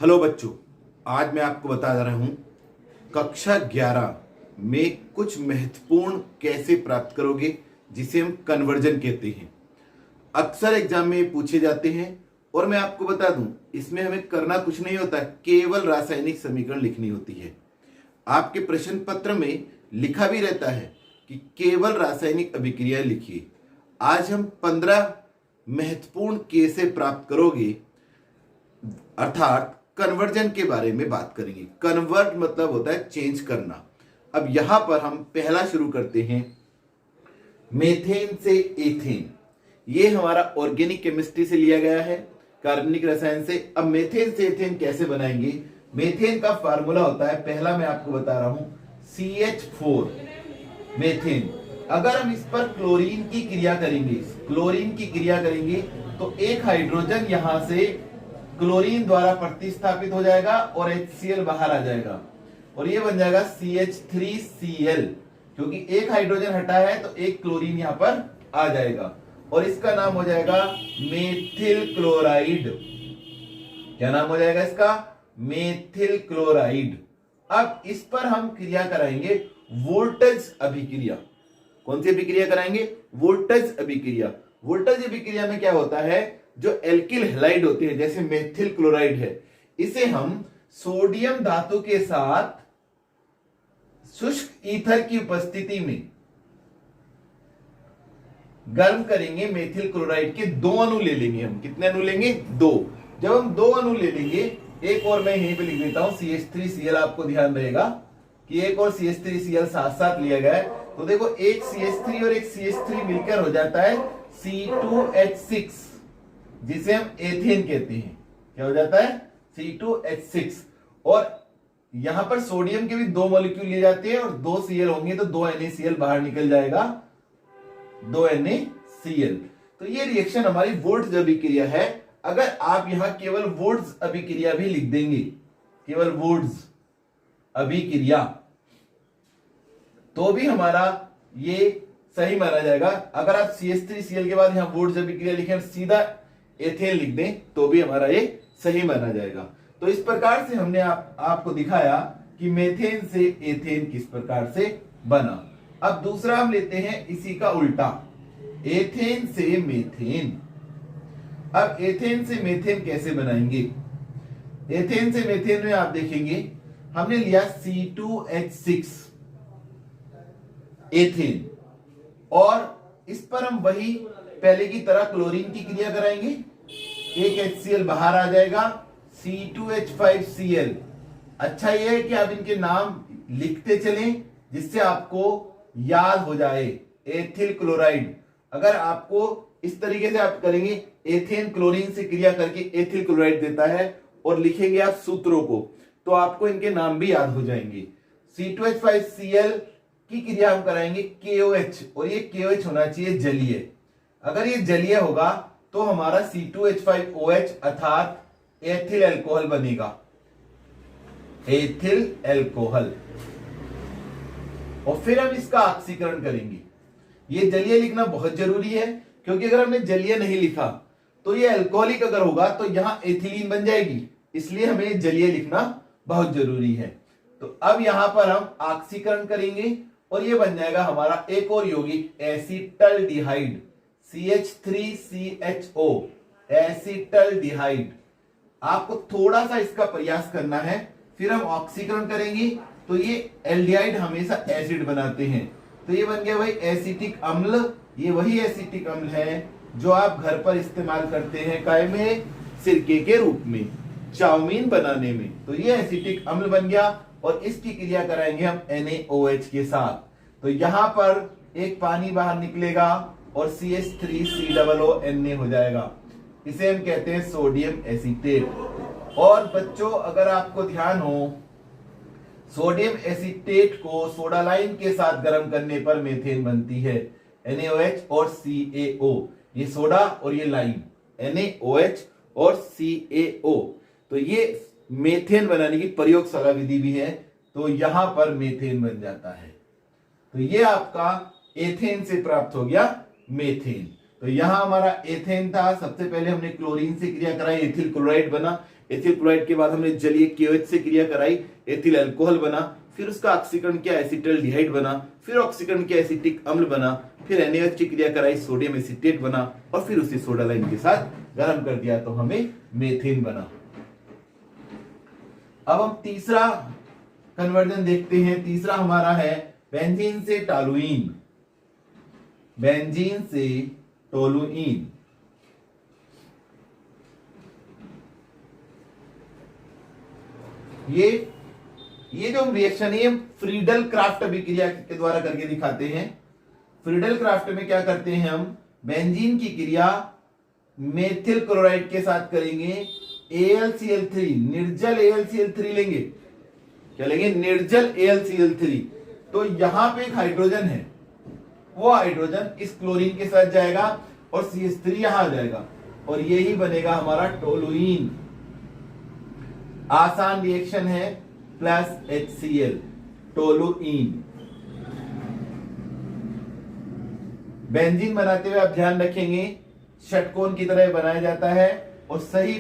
Hello बच्चों, आज मैं आपको बता रहा हूं कक्षा 11 में कुछ महत्वपूर्ण कैसे प्राप्त करोगे जिसे हम कन्वर्जन कहते हैं। अक्सर एग्जाम में पूछे जाते हैं और मैं आपको बता दूं इसमें हमें करना कुछ नहीं होता, केवल रासायनिक समीकरण लिखनी होती है। आपके प्रश्न पत्र में लिखा भी रहता है कि केवल रासायनिक अभिक्रिया लिखिए। आज हम 15 महत्वपूर्ण कैसे प्राप्त करोगे अर्थात कन्वर्जन के बारे में बात करेंगे। कन्वर्ट मतलब होता है चेंज करना। अब यहां पर हम पहला शुरू करते हैं मेथेन से एथेन। ये हमारा ऑर्गेनिक केमिस्ट्री से लिया गया है, कार्बनिक रसायन से। अब मेथेन से एथेन कैसे बनाएंगे? मेथेन का फार्मूला होता है, पहला मैं आपको बता रहा हूं, CH4 मेथेन। अगर हम इस पर क्लोरीन की क्रिया करेंगे तो एक हाइड्रोजन यहां से क्लोरीन द्वारा प्रतिस्थापित हो जाएगा और HCl बाहर आ जाएगा और ये बन जाएगा CH3Cl, क्योंकि एक हाइड्रोजन हटा है तो एक क्लोरीन यहां पर आ जाएगा और इसका नाम हो जाएगा मेथिल क्लोराइड। क्या नाम हो जाएगा इसका? Methyl chloride. अब इस पर हम क्रिया कराएंगे वोल्टेज अभिक्रिया। कौन सी अभिक्रिया कराएंगे? वोल्टेज अभिक्रिया। वोल्टेज अभिक्रिया में क्या होता है, जो एल्किल हैलाइड होते हैं जैसे मेथिल क्लोराइड है, इसे हम सोडियम धातु के साथ शुष्क ईथर की उपस्थिति में गर्म करेंगे। मेथिल क्लोराइड के 2 अणु ले लेंगे हम। कितने अणु लेंगे? 2। जब हम 2 अणु ले लेंगे, एक और मैं यहीं पे लिख देता हूं CH3Cl, आपको ध्यान रहेगा कि एक और CH3Cl साथ साथ लिया गया है। तो देखो, एक CH3 और एक CH3 मिलकर हो जाता है C2H6, जिसे हम एथेन कहते हैं। क्या हो जाता है? C2H6। और यहां पर सोडियम के भी 2 मॉलिक्यूल लिए जाते हैं और 2 Cl होंगे तो 2 NaCl बाहर निकल जाएगा, 2 NaCl। तो ये रिएक्शन हमारी वोल्टेज अभिक्रिया है। अगर आप यहां केवल वोल्टेज अभिक्रिया भी लिख देंगे, केवल वोल्टेज अभिक्रिया, तो भी हमारा ये सही माना जाएगा। अगर आप CH3Cl के बाद यहां वोल्टेज अभिक्रिया लिखें, सीधा एथेन लिख दें, तो भी हमारा ये सही माना जाएगा। तो इस प्रकार से हमने आपको दिखाया कि मेथेन से एथेन किस प्रकार से बना। अब दूसरा हम लेते हैं इसी का उल्टा, एथेन से मेथेन। अब एथेन से मेथेन कैसे बनाएंगे? एथेन से मेथेन में आप देखेंगे हमने लिया C2H6 एथेन और इस पर हम वही पहले की तरह क्लोरीन की क्रिया कराएंगे। एक HCl बाहर आ जाएगा, C2H5Cl। अच्छा यह है कि आप इनके नाम लिखते चलें जिससे आपको याद हो जाए। एथिल क्लोराइड, अगर आपको इस तरीके से आप करेंगे, एथेन क्लोरीन से क्रिया करके एथिल क्लोराइड देता है और लिखेंगे आप सूत्रों को, तो आपको इनके नाम भी याद हो जाएंगे। C2H5Cl की क्रिया हम कराएंगे KOH, और ये KOH होना चाहिए जलीय। अगर ये जलीय होगा तो हमारा C2H5OH अर्थात एथिल अल्कोहल बनेगा, एथिल अल्कोहल। और फिर हम इसका ऑक्सीकरण करेंगे। ये जलीय लिखना बहुत जरूरी है, क्योंकि अगर हमने जलीय नहीं लिखा तो ये अल्कोहलिक अगर होगा तो यहां एथिलीन बन जाएगी, इसलिए हमें जलीय लिखना बहुत जरूरी है। तो अब यहां पर हम ऑक्सीकरण करेंगे और ये बन जाएगा हमारा एक और यौगिक एसिटल्डिहाइड, CH3CHO, एसिटल्डिहाइड। आपको थोड़ा सा इसका प्रयास करना है, फिर हम ऑक्सीकरण करेंगे। तो ये एल्डिहाइड हमेशा एसिड बनाते हैं, तो ये बन गया भाई एसिटिक अम्ल। ये वही एसिटिक अम्ल है जो आप घर पर इस्तेमाल करते हैं, काय में? सिरके के रूप में, चाउमीन बनाने में। तो ये एसिटिक अम्ल बन गया और इसकी क्रिया कराएंगे हम NaOH के साथ। तो यहां पर एक पानी बाहर निकलेगा और CH3COO हो जाएगा। इसे हम कहते हैं सोडियम एसीटेट। और बच्चों, अगर आपको ध्यान हो, सोडियम एसीटेट को सोडा लाइन के साथ गर्म करने पर मेथेन बनती है, NaOH और CaO। ये सोडा और ये लाइन, NaOH और CaO। तो ये मेथेन बनाने की प्रयोगशाला विधि भी है, तो यहां पर मेथेन बन जाता है। तो ये आपका एथेन से प्राप्त हो गया मेथेन। तो यहां हमारा एथेन था, सबसे पहले हमने क्लोरीन से क्रिया कराई, एथिल क्लोराइड बना। एथिल क्लोराइड के बाद हमने जलीय KOH से क्रिया कराई, एथिल अल्कोहल बना। फिर उसका ऑक्सीकरण किया, एसिटल्डिहाइड बना। फिर ऑक्सीकरण किया, एसिटिक अम्ल बना। फिर NaOH की क्रिया कराई, सोडियम एसीटेट बना। और फिर उसे सोडा लाइम के साथ गर्म कर दिया तो हमें मेथेन बना। अब हम तीसरा कन्वर्जन देखते हैं। तीसरा हमारा है बेंजीन से टोलुईन। बेंजीन से टोलुईन। ये जो रिएक्शन है फ्रीडल क्राफ्ट अभिक्रिया के द्वारा करके दिखाते हैं। फ्रीडल क्राफ्ट में क्या करते हैं, हम बेंजीन की क्रिया मेथिल क्लोराइड के साथ करेंगे, AlCl3 निर्जल AlCl3 लेंगे। क्या लेंगे? निर्जल AlCl3। तो यहां पे एक हाइड्रोजन है, वो हाइड्रोजन इस क्लोरीन के साथ जाएगा और CH3 यहां आ जाएगा और यही बनेगा हमारा टोलुईन। आसान रिएक्शन है, प्लस HCl टोलुईन। बेंजीन बनाते हुए आप ध्यान रखेंगे षटकोण की तरह बनाया जाता है और सही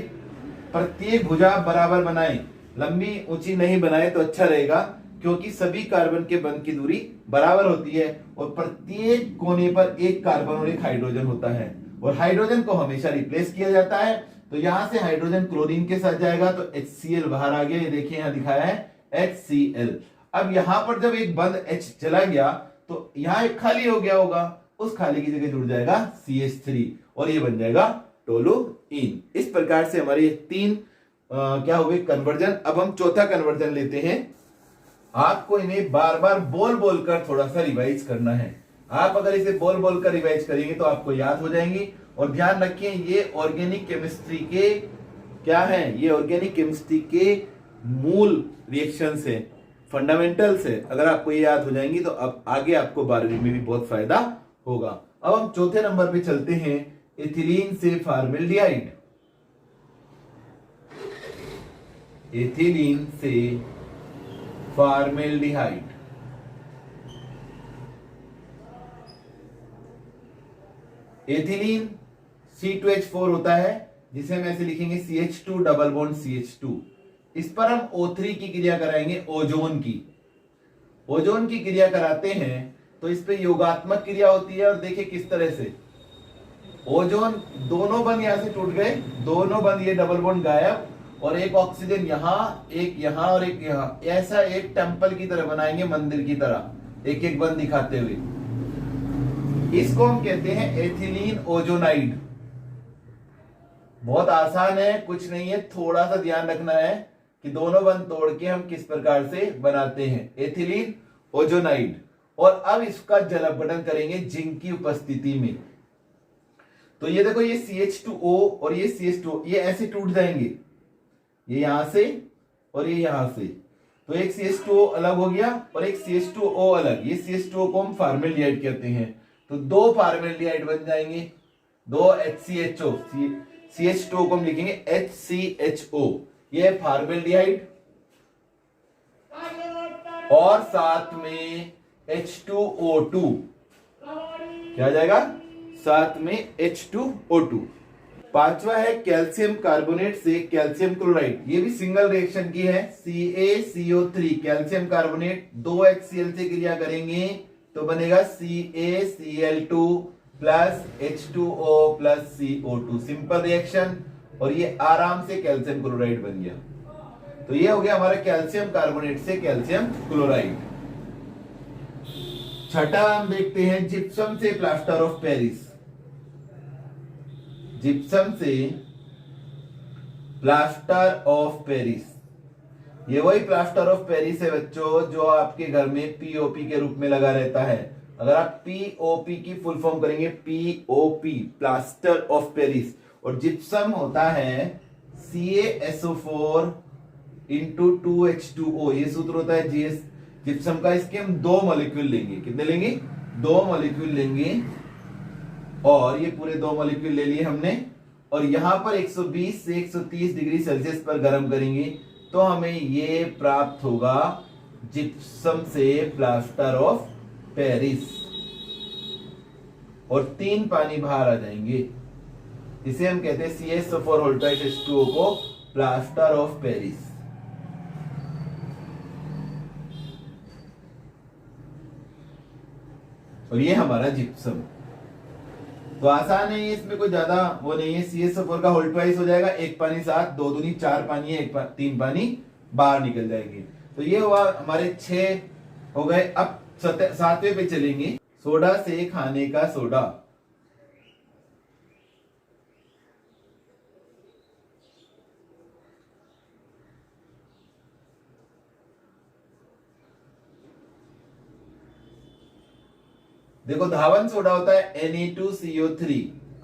प्रत्येक भुजा बराबर बनाएं, लंबी ऊंची नहीं बनाए तो अच्छा रहेगा, क्योंकि सभी कार्बन के बंध की दूरी बराबर होती है और प्रत्येक कोने पर एक कार्बन और एक हाइड्रोजन होता है और हाइड्रोजन को हमेशा रिप्लेस किया जाता है। तो यहां से हाइड्रोजन क्लोरीन के साथ जाएगा तो HCl बाहर आ गया, ये देखिए यहां दिखाया है HCl। अब यहां पर जब एक बंध H चला गया तो यहां एक खाली हो गया होगा, उस खाली की जगह जुड़ जाएगा CH3 और ये बन जाएगा टोलुईन। इस प्रकार से हमारे तीन क्या हो गए कन्वर्जन। अब हम चौथा कन्वर्जन लेते हैं। आपको इन्हें बार बार बोल बोलकर थोड़ा सा रिवाइज करना है। आप अगर इसे बोल बोलकर रिवाइज करेंगे तो आपको याद हो जाएंगी। और ध्यान रखिए ये ऑर्गेनिक केमिस्ट्री के क्या है, ये ऑर्गेनिक केमिस्ट्री के मूल रिएक्शंस है, फंडामेंटल्स है। अगर आपको ये याद हो जाएंगी तो अब आगे आपको 12वीं में भी बहुत फायदा होगा। अब हम चौथे नंबर पे चलते हैं, एथिलीन से फॉर्मेल्डिहाइड। एथिलीन से फॉर्मेल्डिहाइड। एथिलीन C2H4 होता है, जिसे हम ऐसे लिखेंगे CH2 डबल बॉन्ड CH2। इस पर हम O3 की क्रिया कराएंगे, ओजोन की। ओजोन की क्रिया कराते हैं तो इस पे योगात्मक क्रिया होती है और देखिए किस तरह से ओजोन दोनों बंद यहां से टूट गए, दोनों बंद ये डबल बॉन्ड गायब और एक ऑक्सीजन यहां, एक यहां और एक यहां, ऐसा एक टेंपल की तरह बनाएंगे, मंदिर की तरह एक एक बंद दिखाते हुए। इसको हम कहते हैं एथिलीन ओजोनाइड। बहुत आसान है, कुछ नहीं है, थोड़ा सा ध्यान रखना है कि दोनों बंद तोड़ के हम किस प्रकार से बनाते हैं, एथिलीन ओजोनाइड। और अब इसका जल अपघटन करेंगे जिंक की उपस्थिति में। तो ये देखो ये CH2O और ये CH2O ये ऐसे टूट जाएंगे, ये यहां से और ये यहां से। तो एक CH2O अलग हो गया और एक CH2O अलग। ये CH2O को हम फॉर्मेल्डिहाइड कहते हैं। तो दो फॉर्मेल्डिहाइड बन जाएंगे, दो HCHO। CH2O को हम लिखेंगे HCHO, ये फॉर्मेल्डिहाइड और साथ में H2O2 क्या आ जाएगा, साथ में H2O2। पांचवा है कैल्शियम कार्बोनेट से कैल्शियम क्लोराइड। ये भी सिंगल रिएक्शन की है, CaCO3 कैल्शियम कार्बोनेट 2 HCl से क्रिया करेंगे तो बनेगा CaCl2 plus H2O plus CO2। Simple reaction और ये आराम से कैल्शियम क्लोराइड बन गया। तो ये हो गया हमारा कैल्शियम कार्बोनेट से कैल्शियम क्लोराइड। छठा हम देखते हैं जिप्सम से प्लास्टर ऑफ पेरिस। जिप्सम से प्लास्टर ऑफ पेरिस, ये वही प्लास्टर ऑफ पेरिस है बच्चों जो आपके घर में POP के रूप में लगा रहता है। अगर आप POP की फुल फॉर्म करेंगे POP प्लास्टर ऑफ पेरिस, और जिप्सम होता है CaSO4 इंटू 2H2O, ये सूत्र होता है GS जिप्सम का। इसके हम 2 मॉलिक्यूल लेंगे, कितने लेंगे, 2 मॉलिक्यूल लेंगे और ये पूरे 2 मॉलिक्यूल ले लिए हमने और यहां पर 120 से 130 डिग्री सेल्सियस पर गर्म करेंगे तो हमें ये प्राप्त होगा जिप्सम से प्लास्टर ऑफ पेरिस। और 3 पानी बाहर आ जाएंगे। इसे हम कहते हैं CH4 होल ट्वाइस H2O को प्लास्टर ऑफ पेरिस। और ये हमारा जिप्सम। तो आसान है, इसमें कोई ज्यादा वो नहीं है। CH4 का होल ट्वाइस हो जाएगा, 1 पानी 7, 2 दूनी 4 पानी है, 3 पानी बाहर निकल जाएंगे। तो ये हुआ हमारे 6 हो गए। अब 7वें पे चलेंगे, सोडा से खाने का सोडा। देखो धावन सोडा होता है Na2CO3,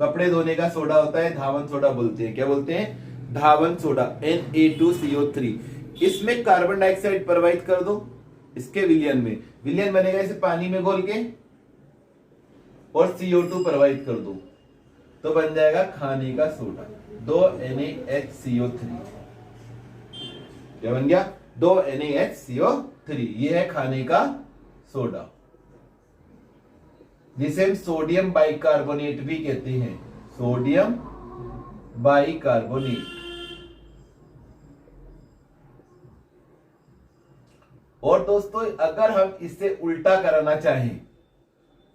कपड़े धोने का सोडा होता है, धावन सोडा बोलते हैं। क्या बोलते हैं? धावन सोडा, Na2CO3। इसमें कार्बन डाइऑक्साइड प्रवाहित कर दो, इसके विलयन में विलयन बनेगा इसे पानी में घोल के, और CO2 प्रवाहित कर दो तो बन जाएगा खाने का सोडा, 2 NaHCO3। क्या बन गया? 2 NaHCO3। ये है खाने का सोडा, जिसे हम सोडियम बाइकार्बोनेट भी कहते हैं। Sodium bicarbonate. और दोस्तों अगर हम इससे उल्टा कराना चाहें,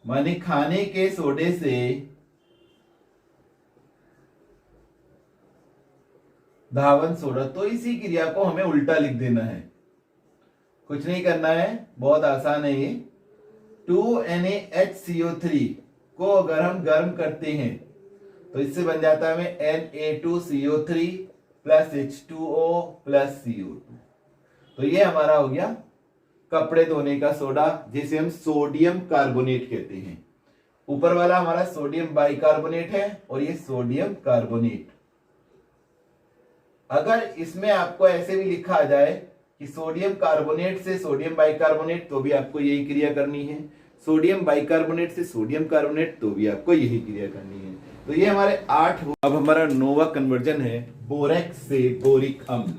माने खाने के सोडे से धावन सोडा, तो इसी क्रिया को हमें उल्टा लिख देना है। कुछ नहीं करना है, बहुत आसान है ये। 2 NaHCO3 को अगर हम गर्म करते हैं तो इससे बन जाता है हमें Na2CO3 plus H2O plus CO2। तो ये हमारा हो गया कपड़े धोने का सोडा, जिसे हम सोडियम कार्बोनेट कहते हैं। ऊपर वाला हमारा सोडियम बाइकार्बोनेट है और ये सोडियम कार्बोनेट। अगर इसमें आपको ऐसे भी लिखा आ जाए कि सोडियम कार्बोनेट से सोडियम बाइकार्बोनेट, तो भी आपको यही क्रिया करनी है। सोडियम बाइकार्बोनेट से सोडियम कार्बोनेट, तो भी आपको यही क्रिया करनी है। तो ये हमारे 8। अब हमारा 9वां कन्वर्जन है बोरेक्स से बोरिक अम्ल,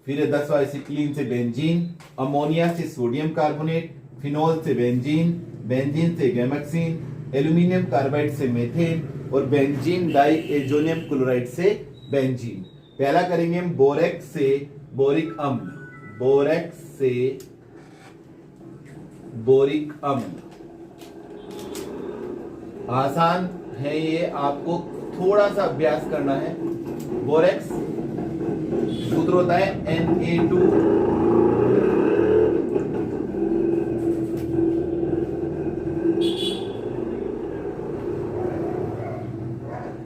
फिर 10वां एसिटिलीन से बेंजीन, अमोनिया से सोडियम कार्बोनेट, फिनोल से बेंजीन, बेंजीन से गैमेक्सिन, एल्यूमिनियम कार्बाइड से मेथेन, और बेंजीन डाइएजोनियम क्लोराइड से बेंजीन। पहला करेंगे हम बोरेक्स से बोरिक अम्ल। बोरेक्स से बोरिक अम्ल आसान है, ये आपको थोड़ा सा अभ्यास करना है। बोरेक्स सूत्र होता है Na2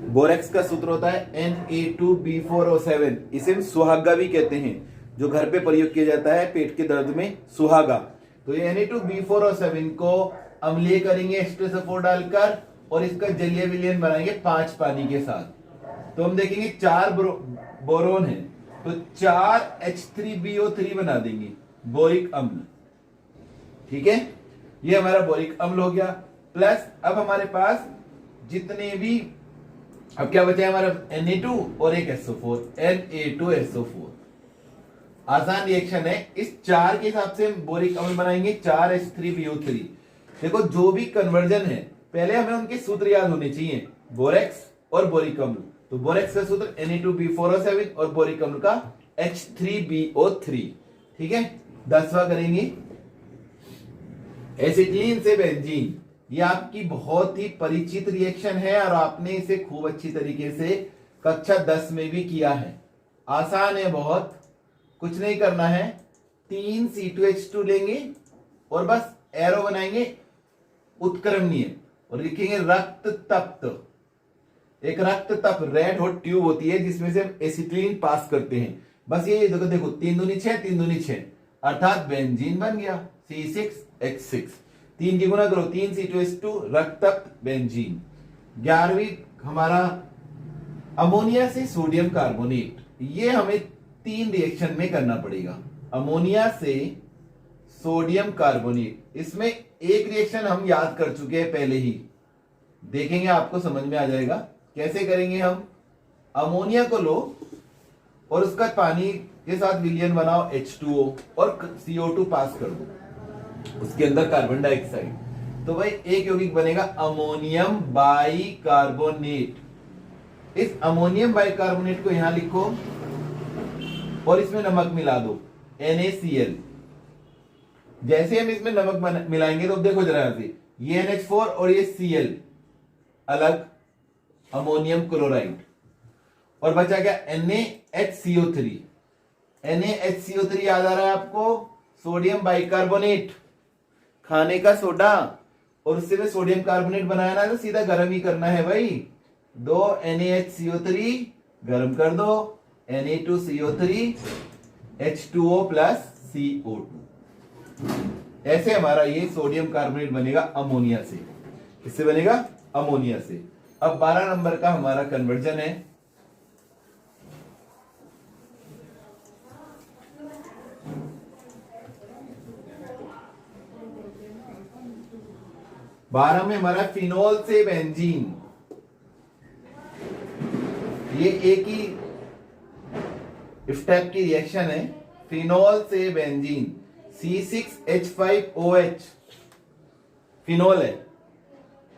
बोरेक्स का सूत्र होता है Na2B4O7। इसे हम सुहागा भी कहते हैं, जो घर पे प्रयोग किया जाता है पेट के दर्द में, सुहागा। तो ये Na2B4O7 को अम्लीय करेंगे H2SO4 डालकर, और इसका जलीय विलयन बनाएंगे 5 पानी के साथ। तो हम देखेंगे 4 बोरोन है, तो 4 H3BO3 बना देंगे, बोरिक अम्ल। ठीक है, ये हमारा बोरिक अम्ल हो गया। प्लस अब हमारे पास जितने भी, अब क्या बचा है हमारा Na2 और एक SO4, Na2SO4। आसान रिएक्शन है। इस 4 के हिसाब से हम बोरिक अम्ल बनाएंगे, 4 H3BO3। देखो जो भी कन्वर्जन है पहले हमें उनके सूत्र याद होने चाहिए, बोरेक्स और बोरिक अम्ल। तो बोरेक्स का सूत्र Na2B4O7 और बोरिक अम्ल का H3BO3। ठीक है, 10वां करेंगे एसिटिलीन से बेंजीन। ये आपकी बहुत ही परिचित रिएक्शन है और आपने इसे खूब अच्छी तरीके से कक्षा 10 में भी किया है। आसान है बहुत, कुछ नहीं करना है। 3 C2H2 लेंगे और बस एरो बनाएंगे उत्क्रमणीय और लिखेंगे रक्त तप्त। एक रक्त तप्त रेड हॉट ट्यूब होती है जिसमें से हम एसिटिलीन पास करते हैं। बस ये देखो देखो 3 दूनी 6, 3 दूनी 6, अर्थात बेंजीन बन गया C6H6। 3 की गुना करो, 3 C2H2 रक्त तप्त बेंजीन। 11वीं हमारा अमोनिया से सोडियम कार्बोनेट। ये हमें 3 रिएक्शन में करना पड़ेगा। अमोनिया से सोडियम कार्बोनेट, इसमें एक रिएक्शन हम याद कर चुके हैं पहले ही, देखेंगे आपको समझ में आ जाएगा। कैसे करेंगे हम? अमोनिया को लो और उसका पानी के साथ विलयन बनाओ H2O और CO2 पास कर दो, उसके अंदर कार्बन डाइऑक्साइड। तो भाई एक यौगिक बनेगा अमोनियम बाइकार्बोनेट। इस अमोनियम बाइकार्बोनेट को यहां लिखो और इसमें नमक मिला दो NaCl। जैसे हम इसमें नमक मिलाएंगे तो देखो जरा यहां से, ये NH4 और ये Cl अलग, अमोनियम क्लोराइड, और बचा क्या NaHCO3। NaHCO3 याद आ रहा है आपको, सोडियम बाइकार्बोनेट, खाने का सोडा, और उससे में सोडियम कार्बोनेट बनाया ना, तो सीधा गर्म ही करना है भाई। दो NaHCO3 गर्म कर दो, Na2CO3 H2O प्लस CO2। ऐसे हमारा ये सोडियम कार्बोनेट बनेगा अमोनिया से। इससे बनेगा अमोनिया से। अब 12 नंबर का हमारा कन्वर्जन है। बारह में हमारा फिनोल से बेंजीन, ये एक ही स्टेप की रिएक्शन है। फिनोल से बेंजीन C6H5OH फिनोल है,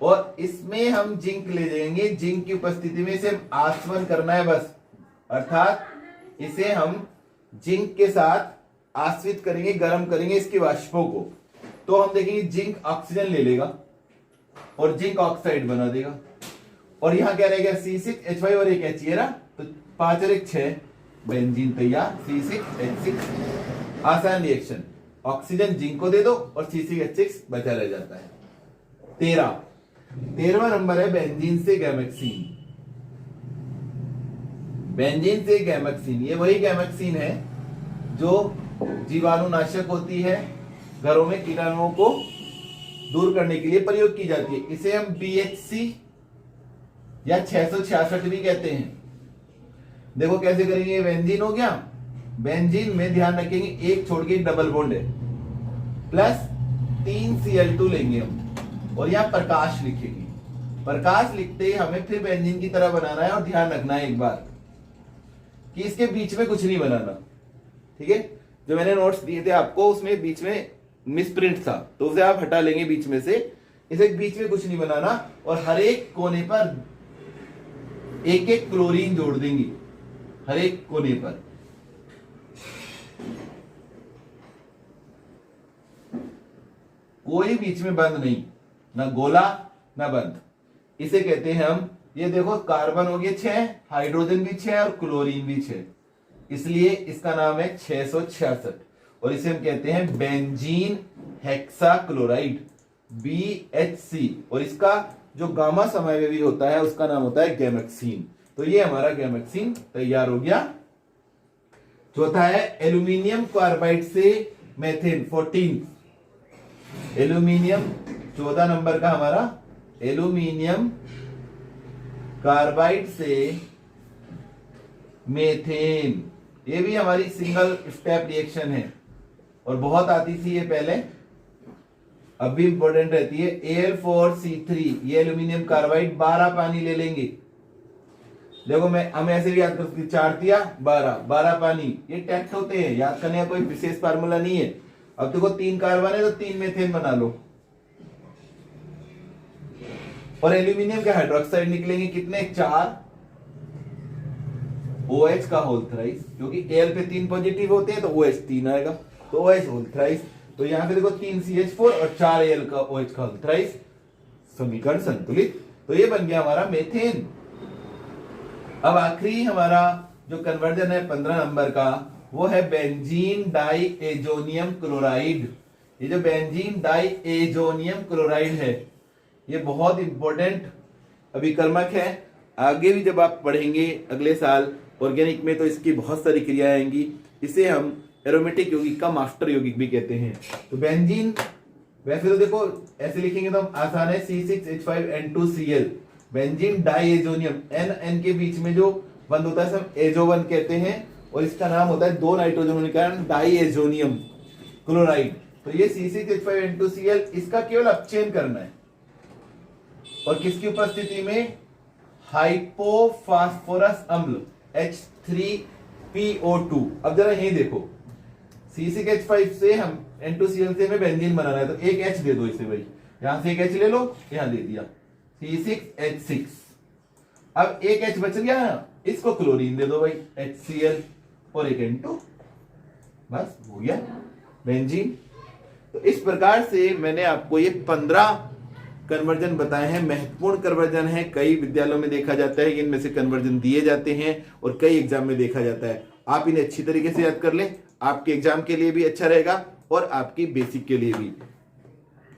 और इसमें हम जिंक ले जाएंगे। जिंक की उपस्थिति में इसे आसवन करना है बस, अर्थात इसे हम जिंक के साथ आश्रित करेंगे, गर्म करेंगे इसके वाष्पों को। तो हम देखेंगे जिंक ऑक्सीजन ले लेगा और जिंक ऑक्साइड बना देगा, और यहां क्या रहेगा C6H5 और एक H, तो 5 और 1 6 बेंजीन तैयार, C6H6। आसान रिएक्शन, ऑक्सीजन जिंक को दे दो और C6H6 बचा रह जाता है। 13वां नंबर है बेंजीन से गैमेक्सीन। बेंजीन से गैमेक्सीन, ये वही गैमेक्सीन है जो जीवाणुनाशक होती है, घरों में कीटाणुओं को दूर करने के लिए प्रयोग की जाती है। इसे हम BHC या 666 भी कहते हैं। देखो कैसे करेंगे, बेंजीन हो गया, बेंजीन में ध्यान रखेंगे एक छोड़ के डबल बॉन्ड है, प्लस 3Cl2 लेंगे हम, और यहां प्रकाश लिखेंगे। प्रकाश लिखते ही हमें फिर बेंजीन की तरह बनाना है, और ध्यान रखना है एक बार कि इसके बीच में कुछ नहीं बनाना, ठीक है। जो मैंने नोट्स दिए थे आपको उसमें बीच में मिसप्रिंट था, तो उसे आप हटा लेंगे बीच में से। इसे बीच में कुछ नहीं बनाना, और हर एक कोने पर एक एक क्लोरीन जोड़ देंगे, हर एक कोने पर। कोई बीच में बंद नहीं, ना गोला ना बंद। इसे कहते हैं हम, ये देखो कार्बन हो गया 6, हाइड्रोजन भी 6 और क्लोरीन भी 6, इसलिए इसका नाम है 666, और इसे हम कहते हैं बेंजीन हेक्साक्लोराइड BHC, और इसका जो गामा समावयवी होता है उसका नाम होता है गैमेक्सीन। तो ये हमारा गैमेक्सीन तैयार हो गया। चौथा है एल्यूमिनियम कार्बाइड से मेथेन 14। एल्यूमिनियम 14 नंबर का हमारा, एल्यूमिनियम कार्बाइड से मेथेन, ये भी हमारी सिंगल स्टेप रिएक्शन है, और बहुत आती थी ये पहले, अब भी इंपॉर्टेंट रहती है। Al4C3, ये एल्यूमिनियम कार्बाइड, 12 पानी ले लेंगे। देखो मैं हम ऐसे भी याद कर सकते, 4 दिया 12 पानी, ये टेक्स्ट होते हैं, याद करने का कोई विशेष फार्मूला नहीं है। अब देखो 3 कार्बन है तो 3 मेथेन बना लो, और एल्यूमिनियम के हाइड्रोक्साइड निकलेंगे कितने, 4 OH का होल थ्राइस, क्योंकि Al पे 3 पॉजिटिव होते हैं तो OH 3 आएगा, तो OH होल थ्राइस। तो यहां पे देखो 3 CH4 और 4 Al का OH का होल थ्राइस, समीकरण संतुलित। तो ये बन गया हमारा मेथेन। अब आखिरी हमारा जो कन्वर्जन है 15 नंबर का, वो है बेंजीन डाइएजोनियम क्लोराइड। ये जो बेंजीन डाइएजोनियम क्लोराइड है, ये बहुत इंपॉर्टेंट अभिकर्मक है। आगे भी जब आप पढ़ेंगे अगले साल ऑर्गेनिक में, तो इसकी बहुत सारी क्रियाएं आएंगी। इसे हम एरोमेटिक यौगिक का मास्टर यौगिक भी कहते हैं। तो बेंजीन, वैसे तो देखो ऐसे लिखेंगे तो आसान है, C6H5N2Cl, बेंजीन डाइएजोनियम, N के बीच में जो बंद होता है सब एजोवन कहते हैं, और इसका नाम होता है 2 नाइट्रोजन होने के कारण डाइएजोनियम क्लोराइड। तो ये C6H5N2Cl, इसका केवल अपचयन करना है, और किसकी उपस्थिति में, हाइपोफास्फोरस अम्ल H3PO2। अब जरा यही देखो, C6H5 से हम N2Cl से हमें बेंजीन बनाना है, तो एक H दे दो इसे भाई, यहां से एक H ले लो, यहां दे दिया C6H6। अब एक H बच गया, इसको क्लोरीन दे दो भाई HCl और एक N2, बस हो गया बेंजीन। तो इस प्रकार से मैंने आपको ये 15 कन्वर्जन बताए हैं, महत्वपूर्ण कन्वर्जन है। कई विद्यालयों में देखा जाता है कि इनमें से कन्वर्जन दिए जाते हैं और कई एग्जाम में देखा जाता है। आप इन्हें अच्छी तरीके से याद कर लें, आपके एग्जाम के लिए भी अच्छा रहेगा और आपकी बेसिक के लिए भी।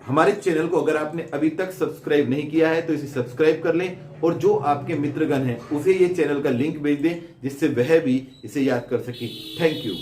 हमारे चैनल को अगर आपने अभी तक सब्सक्राइब नहीं किया है तो इसे सब्सक्राइब कर लें और जो आपके मित्रगण हैं उसे ये चैनल का लिंक भेज दें जिससे वह भी इसे याद कर सके। Thank you.